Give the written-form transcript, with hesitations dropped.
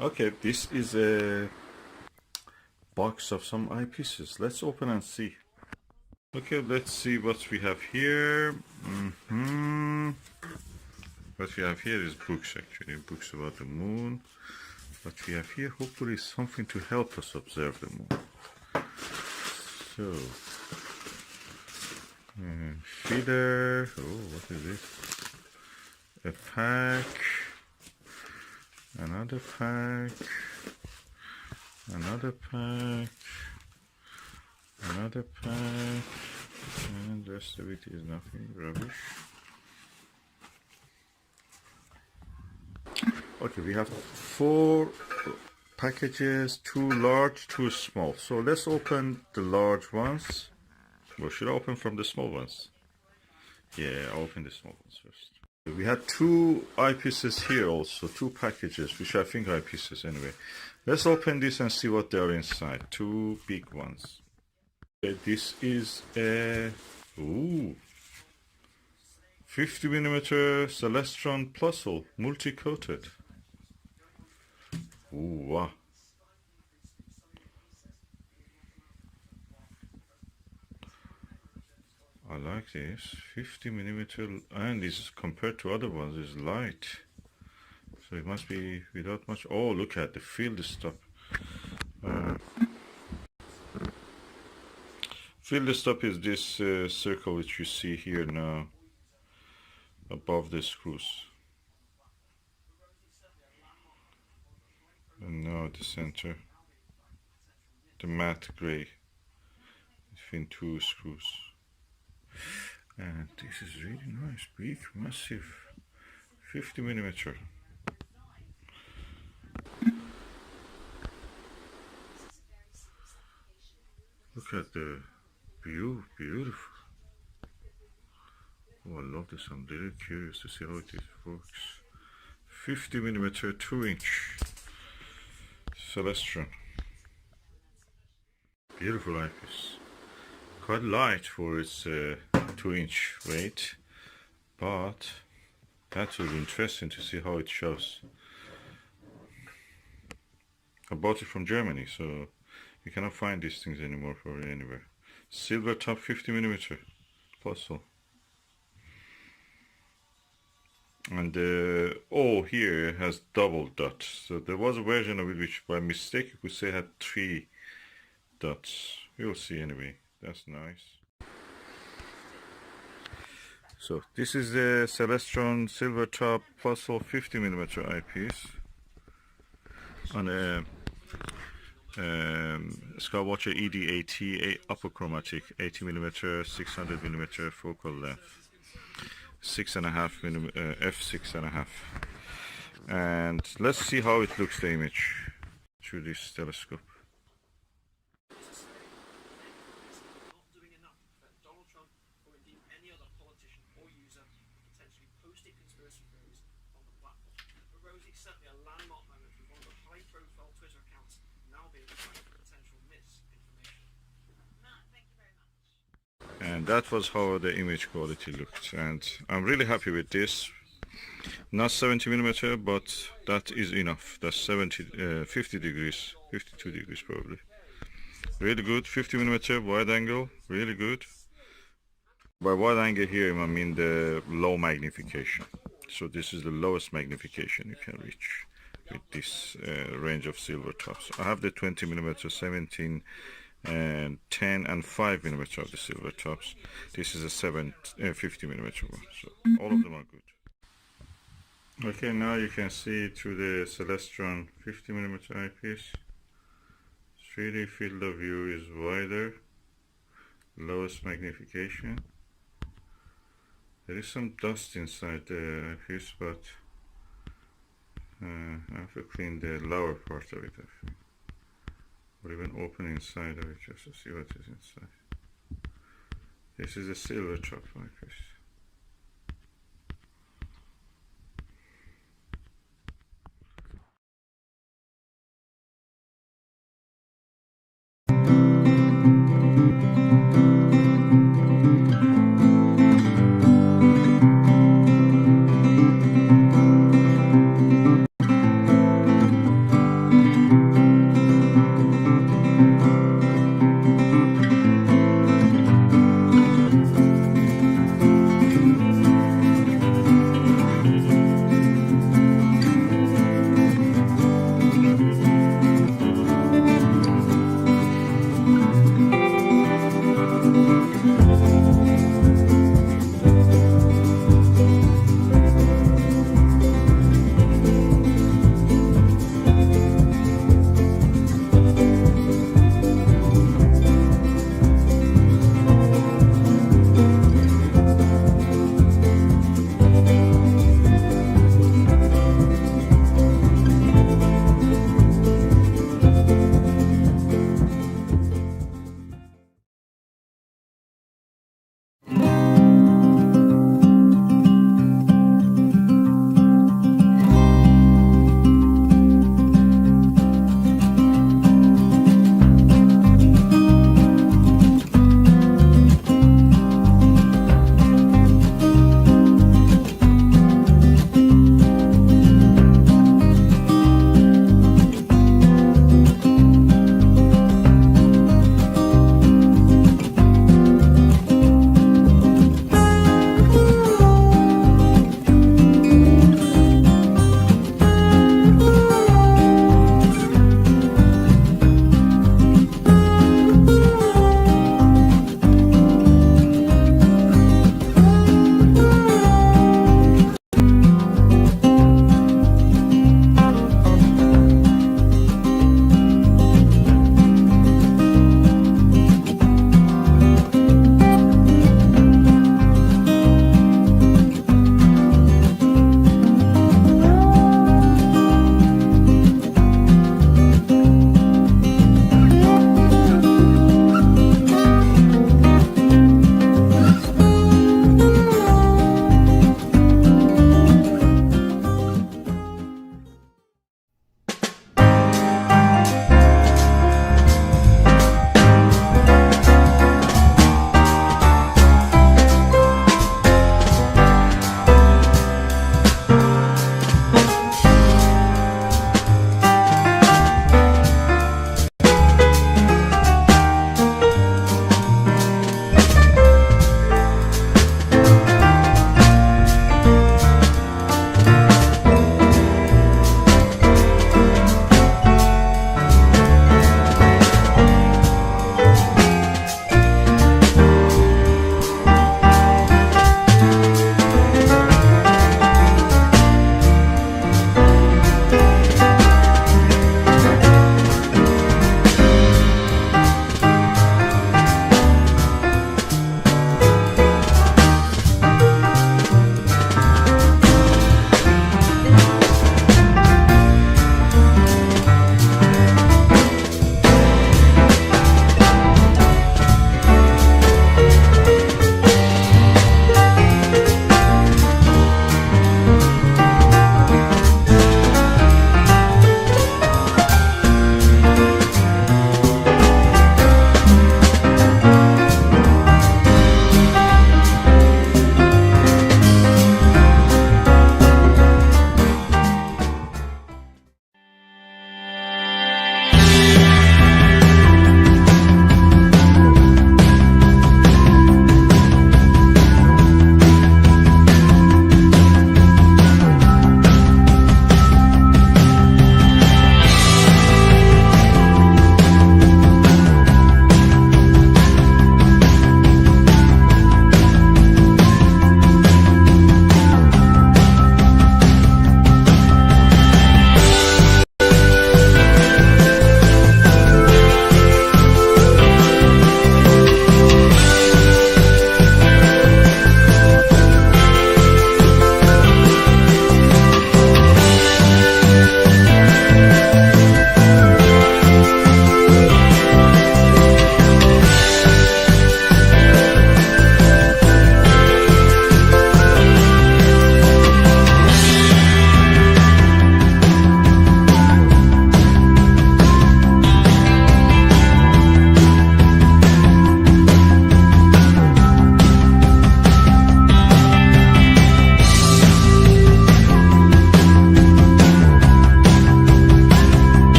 Okay, this is a box of some eyepieces. Let's open and see. Okay, let's see what we have here. What we have here is books, actually, books about the moon. What we have here hopefully is something to help us observe the moon. So, feeder. Oh, what is this? A pack. Another pack. Another pack. Another pack. And the rest of it is nothing, rubbish. Okay, we have 4 packages, 2 large, 2 small. So let's open the large ones. Or should I open from the small ones? Yeah, I'll open the small ones first. We had 2 eyepieces here also, 2 packages, which I think are eyepieces anyway. Let's open this and see what they are inside. 2 big ones. This is a 50mm Celestron Plossl multi-coated. Ooh, wow. I like this. 50mm, and this compared to other ones is light. So it must be without much. Oh, look at the field stop. Field stop is this circle which you see here now above the screws. And now the center, the matte gray between 2 screws. And this is really nice, big, massive, 50mm. Look at the view, beautiful. Oh, I love this. I'm really curious to see how it works. 50mm 2-inch Celestron. Beautiful eyepiece. Quite light for its 2-inch weight, but that will be interesting to see how it shows. I bought it from Germany, so you cannot find these things anymore for anywhere. Silvertop 50mm Plossl. And the O here has double dots. So there was a version of it which by mistake you could say had 3 dots. You'll see anyway. That's nice. So this is the Celestron Silvertop Plossl 50mm eyepiece on a Skywatcher ED80 upper chromatic 80mm 600mm focal length. 6.5 f6.5, and let's see how it looks, the image through this telescope. And that was how the image quality looked, and I'm really happy with this. Not 70mm, but that is enough. That's 50 degrees, 52 degrees probably. Really good. 50mm wide angle, really good. By wide angle here I mean the low magnification. So this is the lowest magnification you can reach with this range of Silvertops. I have the 20mm, 17 and 10 and 5mm of the Silvertops. This is a 50mm one, so all of them are good. Okay, now you can see through the Celestron 50mm eyepiece. 3D field of view is wider, lowest magnification. There is some dust inside the eyepiece, but I have to clean the lower part of it, I think. Or even open inside of it just to see what is inside. This is a Silvertop eyepiece.